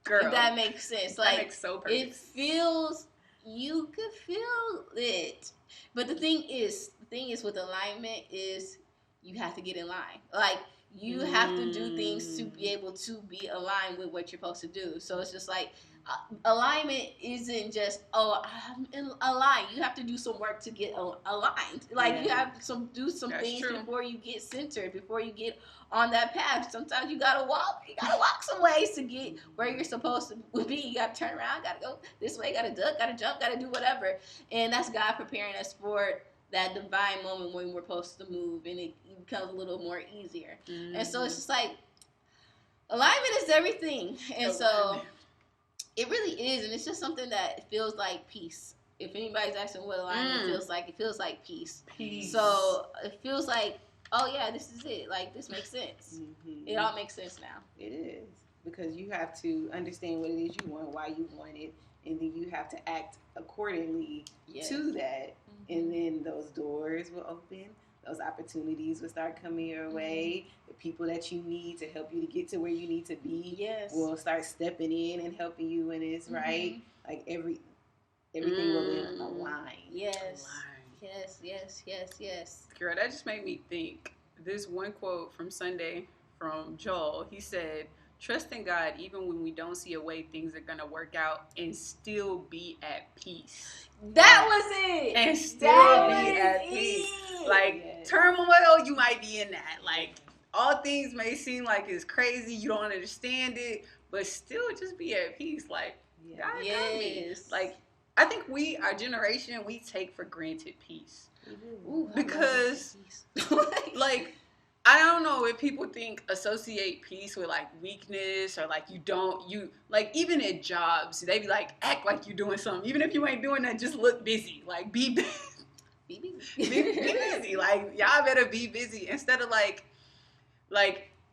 C: Girl.
B: If that makes sense. Like,
C: that makes so perfect.
B: It feels... You could feel it, but the thing is with alignment is you have to get in line. Like, you have to do things to be able to be aligned with what you're supposed to do. So it's just like alignment isn't just I'm aligned. You have to do some work to get aligned. Like, you have to do some things before you get centered, before you get on that path. Sometimes you gotta walk some ways to get where you're supposed to be. You gotta turn around, gotta go this way, gotta duck, gotta jump, gotta do whatever. And that's God preparing us for that divine moment when we're supposed to move, and it becomes a little more easier. Mm-hmm. And so it's just like, alignment is everything. And so it really is, and it's just something that feels like peace. If anybody's asking what alignment feels like, it feels like peace. So it feels like, oh yeah, this is it. Like, this makes sense. Mm-hmm. It all makes sense now.
A: It is. Because you have to understand what it is you want, why you want it, and then you have to act accordingly to that. Mm-hmm. And then those doors will open. Those opportunities will start coming your way. The people that you need to help you to get to where you need to be will start stepping in and helping you when it's right. Like, everything will align.
B: Yes. Yes.
C: Girl, that just made me think. This one quote from Sunday from Joel, he said, "Trust in God even when we don't see a way things are going to work out, and still be at peace."
B: That was it.
C: And still be at peace. Like, turmoil, you might be in that. Like, all things may seem like it's crazy. You don't understand it, but still just be at peace. Like, God got me. Like, I think our generation, we take for granted peace.
B: Ooh,
C: because, like, I don't know if people associate peace with, like, weakness, or, like, like, even at jobs, they be like, act like you're doing something. Even if you ain't doing that, just look busy. Like, be busy. Be busy. Like, y'all better be busy. Instead of, like,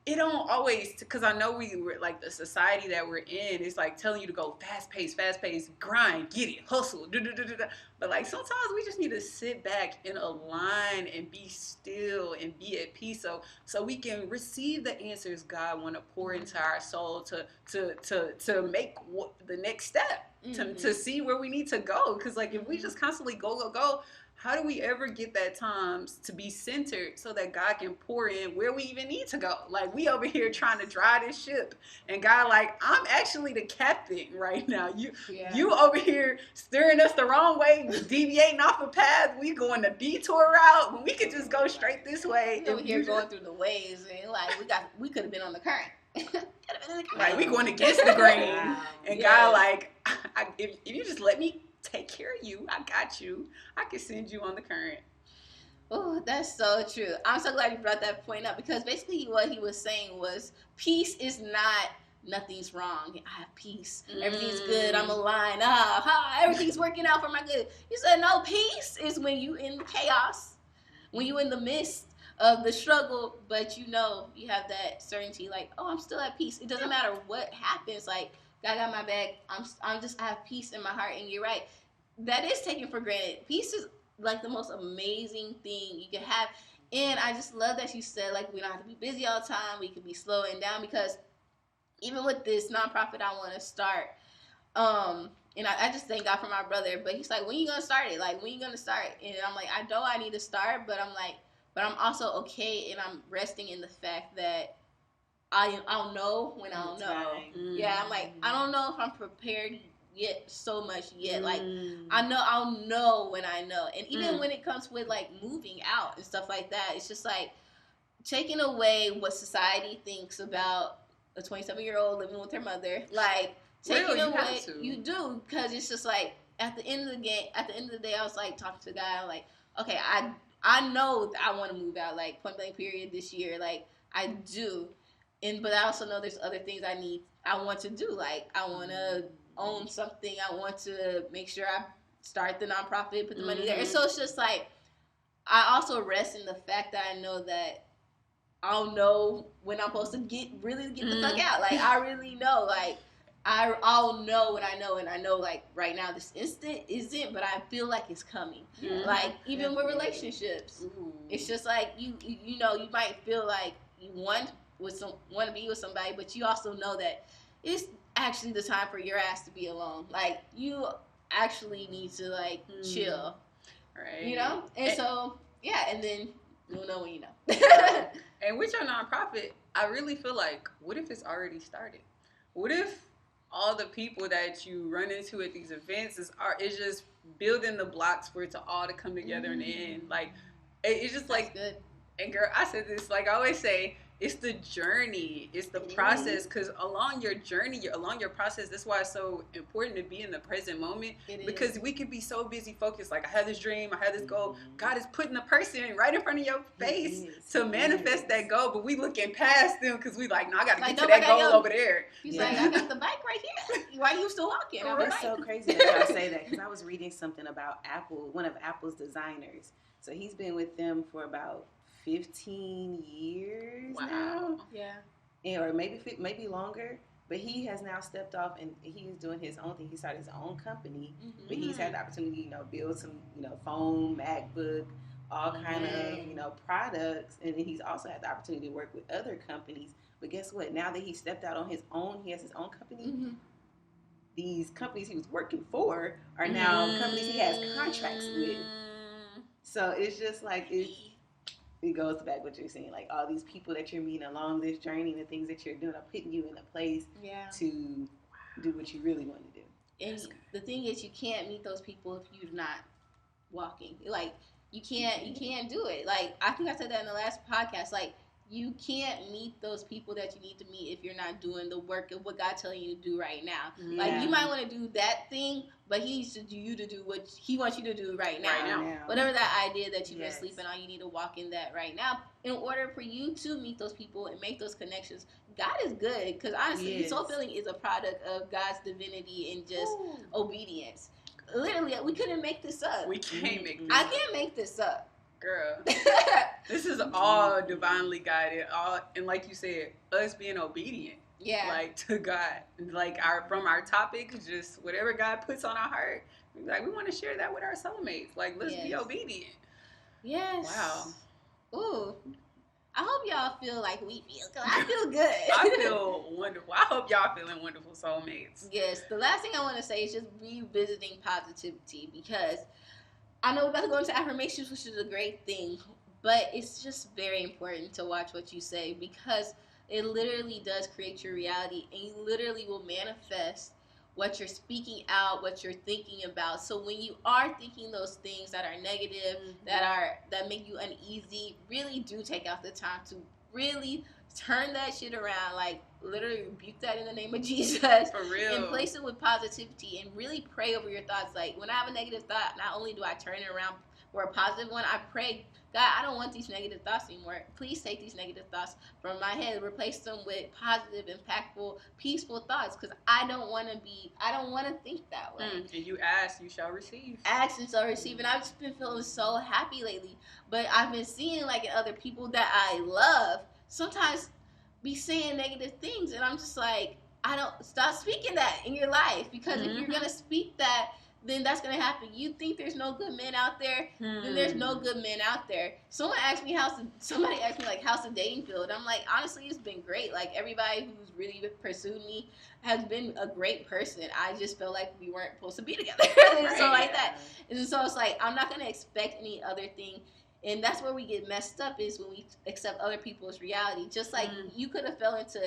C: it don't always, because I know like, the society that we're in is, like, telling you to go fast paced, grind, get it, hustle, but, like, sometimes we just need to sit back and align and be still and be at peace, so we can receive the answers God want to pour into our soul to make the next step, to see where we need to go. Because, like, if we just constantly go, how do we ever get that time to be centered so that God can pour in where we even need to go? Like, we over here trying to drive this ship, and God, like, I'm actually the captain right now. You over here steering us the wrong way, deviating off a path. We going the detour route when we could just go straight this way.
B: We over here going through the waves, and, like, we could have been on the current.
C: Right, we going against the grain. Wow. And God, like, if you just let me take care of you, I got you. I can send you on the current.
B: Oh, that's so true. I'm so glad you brought that point up, because basically what he was saying was, peace is not nothing's wrong. I have peace. Everything's good. I'm aligned. Everything's working out for my good. He said, no, peace is when you in chaos, when you in the midst of the struggle, but you have that certainty, like, oh, I'm still at peace. It doesn't matter what happens. Like, God got my back. I have peace in my heart. And you're right. That is taken for granted. Peace is, like, the most amazing thing you can have. And I just love that you said, like, we don't have to be busy all the time. We can be slowing down, because even with this nonprofit I want to start, and I just thank God for my brother, but he's like, when you going to start it? Like, when you going to start? And I'm like, I know I need to start, but I'm also okay, and I'm resting in the fact that I'll know when I'll know. Yeah, I'm like, I don't know if I'm prepared yet so much yet. Like, I'll know when I know. And even when it comes with, like, moving out and stuff like that, it's just like taking away what society thinks about a 27-year-old living with her mother. Like, taking away. You do, because it's just like at the end of the day, I was like talking to the guy. I'm like, okay, I know that I want to move out, like point blank period this year, like I do, but I also know there's other things I want to do, like I want to own something. I want to make sure I start the nonprofit, put the money there. And so it's just like I also rest in the fact that I know that I'll know when I'm supposed to get the fuck out. Like I really know, like I'll know when I know, and I know like right now this instant isn't, but I feel like it's coming. Like even with relationships, it's just like you know, you might feel like you want to be with somebody, but you also know that it's actually the time for your ass to be alone. Like you actually need to like chill, right? You know, and so yeah, and then you'll know when you know.
C: And with your nonprofit, I really feel like, what if it's already started? What if all the people that you run into at these events is just building the blocks for it to all to come together in the end? Like, it's just like, good. And girl, I said this, like I always say, it's the journey, it's the process, because along your journey, along your process, that's why it's so important to be in the present moment, because we can be so busy focused, like I had this dream, I had this goal, God is putting a person right in front of your face to manifest that goal, but we looking past them because we like, no, I gotta get to that goal over there.
B: He's like, I got the bike right here, why are you still walking?
A: It's so crazy that y'all say that, because I was reading something about Apple, one of Apple's designers, so he's been with them for about 15 years now. Yeah. Or maybe longer. But he has now stepped off and he's doing his own thing. He started his own company. But he's had the opportunity, you know, build some, you know, phone, MacBook, all kind of, you know, products. And then he's also had the opportunity to work with other companies. But guess what? Now that he stepped out on his own, he has his own company. These companies he was working for are now companies he has contracts with. So it's just like it goes back what you're saying, like all these people that you're meeting along this journey and the things that you're doing are putting you in a place to do what you really want to do.
B: And the thing is, you can't meet those people if you're not walking. Like you can't do it. Like I think I said that in the last podcast. Like you can't meet those people that you need to meet if you're not doing the work of what God's telling you to do right now. Like you might want to do that thing, but He needs you to do what He wants you to do right now. Whatever that idea that you've been sleeping on, you need to walk in that right now in order for you to meet those people and make those connections. God is good, because honestly, soul filling is a product of God's divinity and just obedience. Literally, we couldn't make this up.
C: We can't make this
B: up. I can't make this up.
C: Girl, this is all divinely guided, and like you said, us being obedient, like to God, like from our topic, just whatever God puts on our heart, like we want to share that with our soulmates. Like let's be obedient.
B: Yes.
C: Wow.
B: Ooh. I hope y'all feel like we feel, because I feel good.
C: I feel wonderful. I hope y'all feeling wonderful, soulmates.
B: Yes. The last thing I want to say is just revisiting positivity, because I know we're about to go into affirmations, which is a great thing, but it's just very important to watch what you say, because it literally does create your reality, and you literally will manifest what you're speaking out, what you're thinking about. So when you are thinking those things that are negative, that make you uneasy, really do take out the time to really turn that shit around, like literally rebuke that in the name of Jesus.
C: For real.
B: And place it with positivity and really pray over your thoughts. Like when I have a negative thought, not only do I turn it around for a positive one, I pray, God, I don't want these negative thoughts anymore. Please take these negative thoughts from my head, replace them with positive, impactful, peaceful thoughts, because I don't want to think that way.
C: And you ask, you shall receive.
B: Ask and shall receive. And I've just been feeling so happy lately. But I've been seeing, like, in other people that I love, sometimes be saying negative things, and I'm just like, I don't stop speaking that in your life, because if you're gonna speak that, then that's gonna happen. You think there's no good men out there, then there's no good men out there. Somebody asked me like, how's the dating field? I'm like, honestly, it's been great. Like everybody who's really pursued me has been a great person. I just felt like we weren't supposed to be together. So like that. And so it's like, I'm not gonna expect any other thing. And that's where we get messed up, is when we accept other people's reality. Just like you could have fell into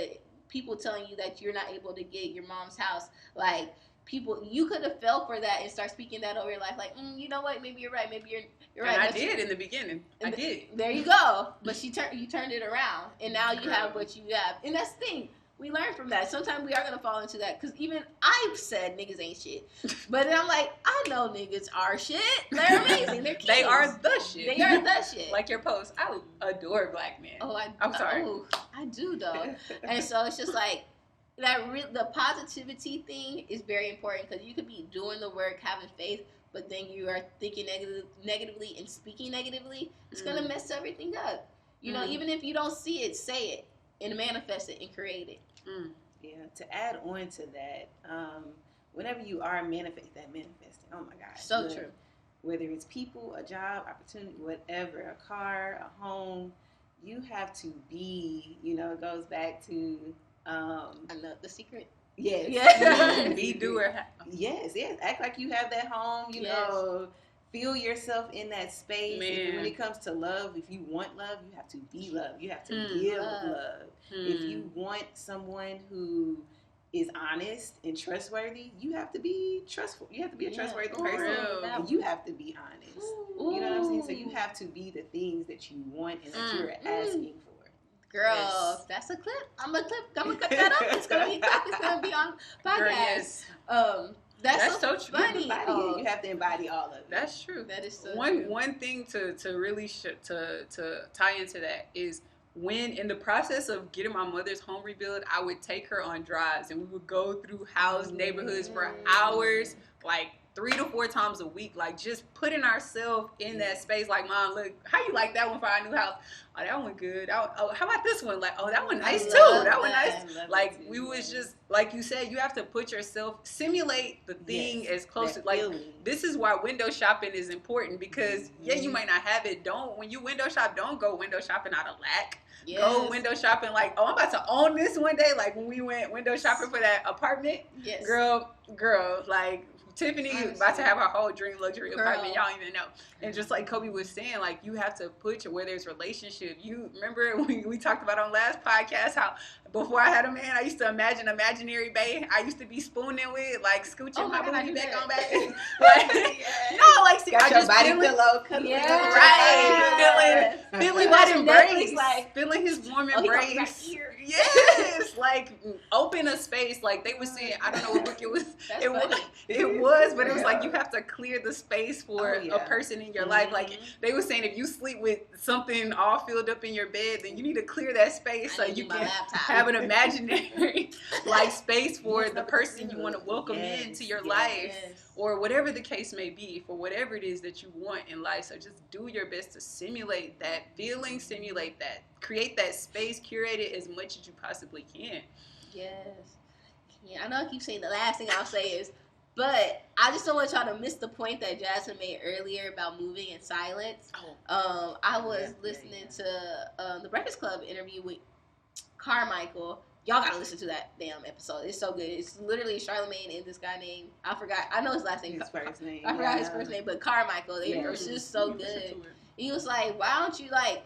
B: people telling you that you're not able to get your mom's house. Like you could have fell for that and start speaking that over your life. Like, you know what? Maybe you're right. Maybe you're right.
C: And I did in the beginning. I did.
B: There you go. But you turned it around, and now you have what you have. And that's the thing. we learn from that. Sometimes we are gonna fall into that because even I've said niggas ain't shit, but then I'm like, I know niggas are shit. They're amazing. They're kings.
C: They are the shit.
B: They are the shit.
C: Like your post, I adore black men.
B: Oh,
C: I'm sorry.
B: Oh, I do though, and so it's just like that. The positivity thing is very important because you could be doing the work, having faith, but then you are thinking negatively and speaking negatively. It's gonna mess everything up. You know, even if you don't see it, say it and manifest it and create it.
A: Yeah, to add on to that, whenever you are manifesting, oh my God.
B: So true.
A: Whether it's people, a job, opportunity, whatever, a car, a home, you have to be, it goes back to...
B: I know the secret.
A: Yes.
B: Yeah.
C: Be doer.
A: Yes. Act like you have that home, you know. Feel yourself in that space. And when it comes to love, if you want love, you have to be love. You have to give love. If you want someone who is honest and trustworthy, you have to be trustful. You have to be a trustworthy person. And you have to be honest. Ooh. You know what I'm saying? So you have to be the things that you want and that you're asking for.
B: Girl, that's a clip. I'm gonna cut that up. It's gonna be a clip. It's gonna be on podcast.
C: Girl, That's so true.
B: Funny.
A: You have to embody all of it.
C: That's true.
B: That is so true.
C: One thing to really to tie into that is when in the process of getting my mother's home rebuilt, I would take her on drives and we would go through neighborhoods for hours, like 3 to 4 times a week, like just putting ourselves in that space. Like, Mom, look, how you like that one for our new house? Oh, that one good. Oh, how about this one? Like, oh, that one nice too. That one nice. Like, we was just, like you said, you have to put yourself, simulate the thing as close to, like, this is why window shopping is important because, you might not have it. When you window shop, don't go window shopping out of lack. Yes. Go window shopping like, oh, I'm about to own this one day. Like, when we went window shopping for that apartment, girl, like, Tiffany is about to have her whole dream luxury apartment. Y'all don't even know. And just like Kobe was saying, like, you have to put where there's relationship. You remember when we talked about on last podcast how before I had a man, I used to imagine imaginary bae I used to be spooning with, like scooching my booty back on back. Like, no, like, see, I just feeling that embrace, like feeling his warm embrace. Yes, like open a space. Like they were saying, I don't know what book it was. It was, but it was like you have to clear the space for a person in your life. Like they were saying, if you sleep with something all filled up in your bed, then you need to clear that space so you can have an imaginary like space for the person you want to welcome into your life, or whatever the case may be, for whatever it is that you want in life. So just do your best to simulate that feeling, simulate that, create that space, curate it as much as you possibly can.
B: Yes. Yeah, I know I keep saying the last thing I'll say is, but I just don't want y'all to miss the point that Jasmine made earlier about moving in silence. I was listening to the Breakfast Club interview with Carmichael. Y'all gotta listen to that damn episode. It's so good. It's literally Charlamagne and this guy named, I know his last name.
A: His first name.
B: I forgot his first name, but Carmichael. It was just so good. He was like, why don't you like,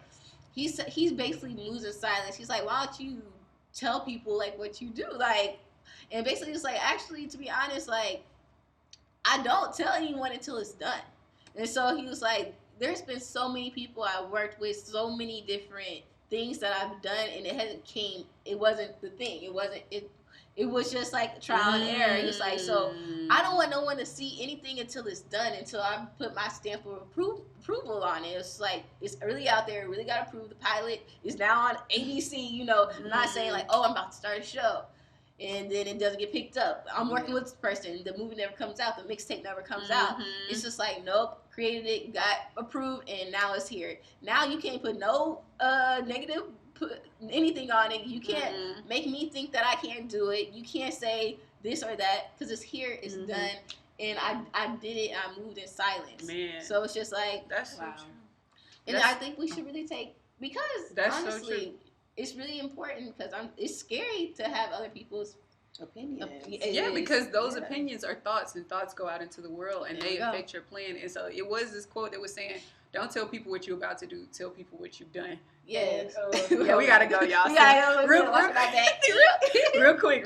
B: he's basically moves in silence. He's like, why don't you tell people like what you do? Like, and basically it's like, actually, to be honest, like, I don't tell anyone until it's done. And so he was like, there's been so many people I've worked with, so many different things that I've done, and it wasn't the thing. It was just like trial and error. He's like, so I don't want no one to see anything until it's done, until I put my stamp of approval on it. It's like, it's really out there. Really got to prove the pilot is now on ABC, you know. I'm not saying like, oh, I'm about to start a show, and then it doesn't get picked up. I'm working with this person. The movie never comes out. The mixtape never comes out. It's just like, nope, created it, got approved, and now it's here. Now you can't put no negative, put anything on it. You can't make me think that I can't do it. You can't say this or that, because it's here, it's done, and I did it, and I moved in silence. Man. So it's just like,
C: that's so true.
B: And I think we should really take, because honestly, it's really important, because it's scary to have other people's opinions.
C: Because those opinions are thoughts, and thoughts go out into the world, and they affect your plan. And so it was this quote that was saying, Don't tell people what you're about to do. Tell people what you've done.
B: Yes.
C: Yeah, we gotta go, y'all.
B: We gotta go.
C: Real quick.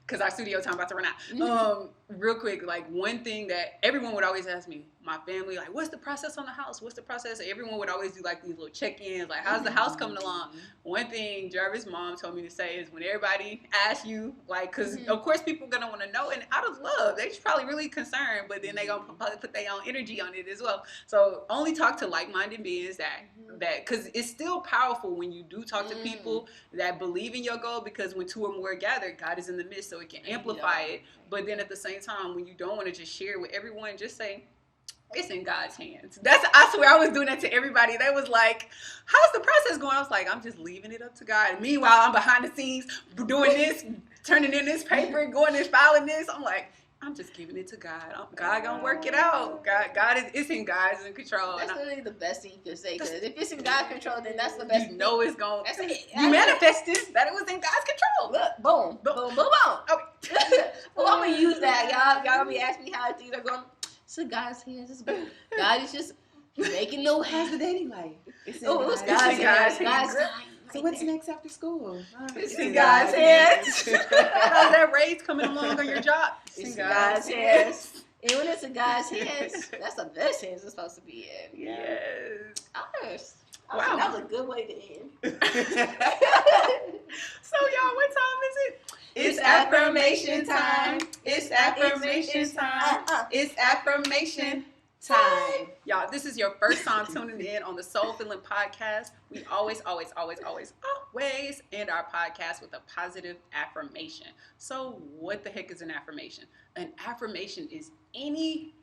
C: Because our studio time about to run out. Real quick, like one thing that everyone would always ask me, my family, like, what's the process on the house? What's the process? Everyone would always do like these little check-ins, like, how's the house coming along? One thing Jarvis' mom told me to say is when everybody asks you, like, because of course people gonna want to know, and out of love, they're probably really concerned, but then they gonna probably put their own energy on it as well. So only talk to like-minded beings that because it's still powerful when you do talk to people that believe in your goal, because when two or more gather, God is in the midst, so it can amplify it. But then at the same time, when you don't want to just share with everyone, just say, it's in God's hands. I swear I was doing that to everybody. They was like, how's the process going? I was like, I'm just leaving it up to God. And meanwhile, I'm behind the scenes doing this, turning in this paper, going and filing this. I'm like, I'm just giving it to God. God gonna work it out. God is, it's in God's in control.
B: That's literally the best thing you can say, because if it's in God's control, then that's the best.
C: You know it's going.
B: That's it.
C: You manifested that it was in God's control.
B: Look, boom, boom, boom, boom. Okay. Well, I'm gonna use that. Y'all gonna be asking me how things are going. It's in God's hands. It's good. God is just making no.
A: How's the dating life? It's in
B: God's
A: hands.
B: hands.
A: So what's next after school?
B: It's in God's hands.
C: How's that raise coming along on your job?
B: It's in God's hands. And when it's in God's hands, that's the best hands it's supposed to be in.
C: Yes.
B: Wow. That was a good way to end.
C: So, y'all, what time is it?
A: It's affirmation time. It's affirmation time. It's affirmation time.
C: Y'all, this is your first time tuning in on the Soul Filling Podcast. We always end our podcast with a positive affirmation. So what the heck is an affirmation? An affirmation is any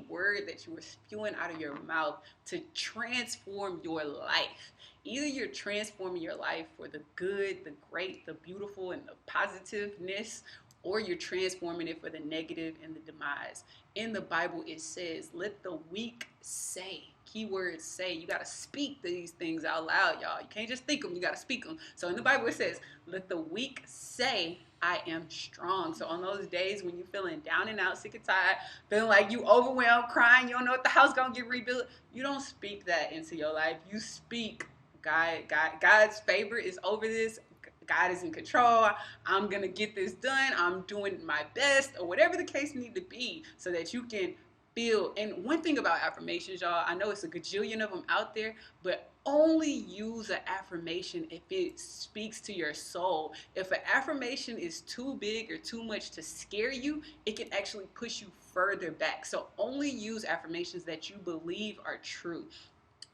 C: word that you are spewing out of your mouth to transform your life. Either you're transforming your life for the good, the great, the beautiful, and the positiveness, or you're transforming it for the negative and the demise. In the Bible, it says, let the weak say. Keyword say. You got to speak these things out loud, y'all. You can't just think them. You got to speak them. So in the Bible, it says, let the weak say, I am strong. So on those days when you're feeling down and out, sick and tired, feeling like you overwhelmed, crying, you don't know if the house going to get rebuilt, you don't speak that into your life. You speak, God's favor is over this. God is in control. I'm going to get this done. I'm doing my best, or whatever the case need to be, so that you can feel. And one thing about affirmations, y'all, I know it's a gajillion of them out there, but only use an affirmation if it speaks to your soul. If an affirmation is too big or too much to scare you, it can actually push you further back. So only use affirmations that you believe are true.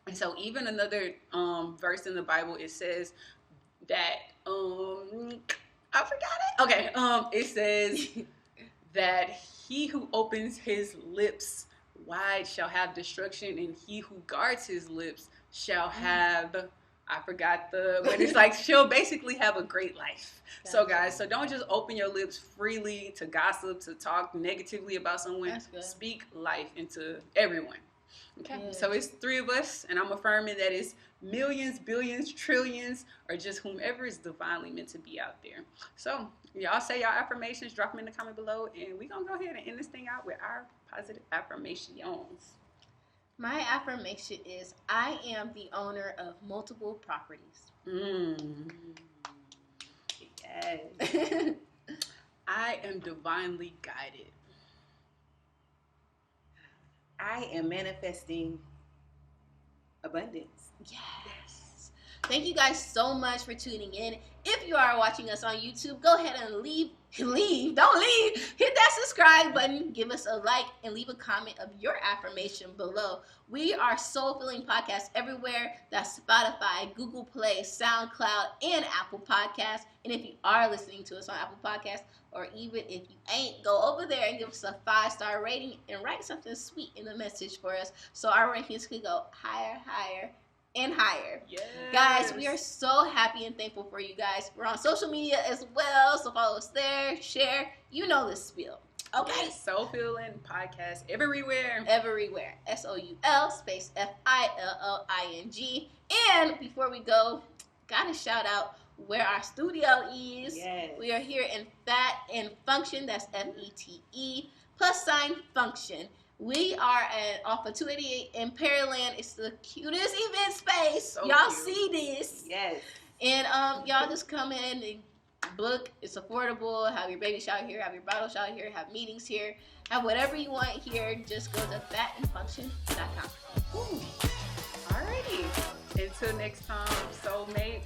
C: And so even another verse in the Bible, it says that I forgot it. Okay, it says that he who opens his lips wide shall have destruction, and he who guards his lips shall have, I forgot but it's like she'll basically have a great life. Gotcha. So guys, so don't just open your lips freely to gossip, to talk negatively about someone. Speak life into everyone. Okay, so it's 3 of us, and I'm affirming that it's millions, billions, trillions, or just whomever is divinely meant to be out there. So y'all say y'all affirmations, drop them in the comment below, and we're going to go ahead and end this thing out with our positive affirmations.
B: My affirmation is, I am the owner of multiple properties.
C: Yes. I am divinely guided.
A: I am manifesting abundance.
B: Yes. Thank you guys so much for tuning in. If you are watching us on YouTube, go ahead and don't leave. Hit that subscribe button, give us a like, and leave a comment of your affirmation below. We are Soul Filling Podcast everywhere. That's Spotify, Google Play, SoundCloud, and Apple Podcasts. And if you are listening to us on Apple Podcasts, or even if you ain't, go over there and give us a 5-star rating and write something sweet in the message for us, so our rankings could go higher, and higher.
C: Yes.
B: Guys, we are so happy and thankful for you guys. We're on social media as well, so follow us there, share, you know the spiel. Okay.
C: Yes, Soul Filling Podcast everywhere.
B: SOUL space FILLING. And before we go, gotta shout out where our studio is.
A: Yes.
B: We are here in Fat and Function, that's FETE +Function. We are off of 288 in Pearland. It's the cutest event space.
C: So
B: y'all
C: cute.
B: see this.
A: Yes.
B: And y'all just come in and book. It's affordable. Have your baby shower here. Have your bridal shower here. Have meetings here. Have whatever you want here. Just go to fatandfunction.com.
C: Alrighty. Until next time, soulmates.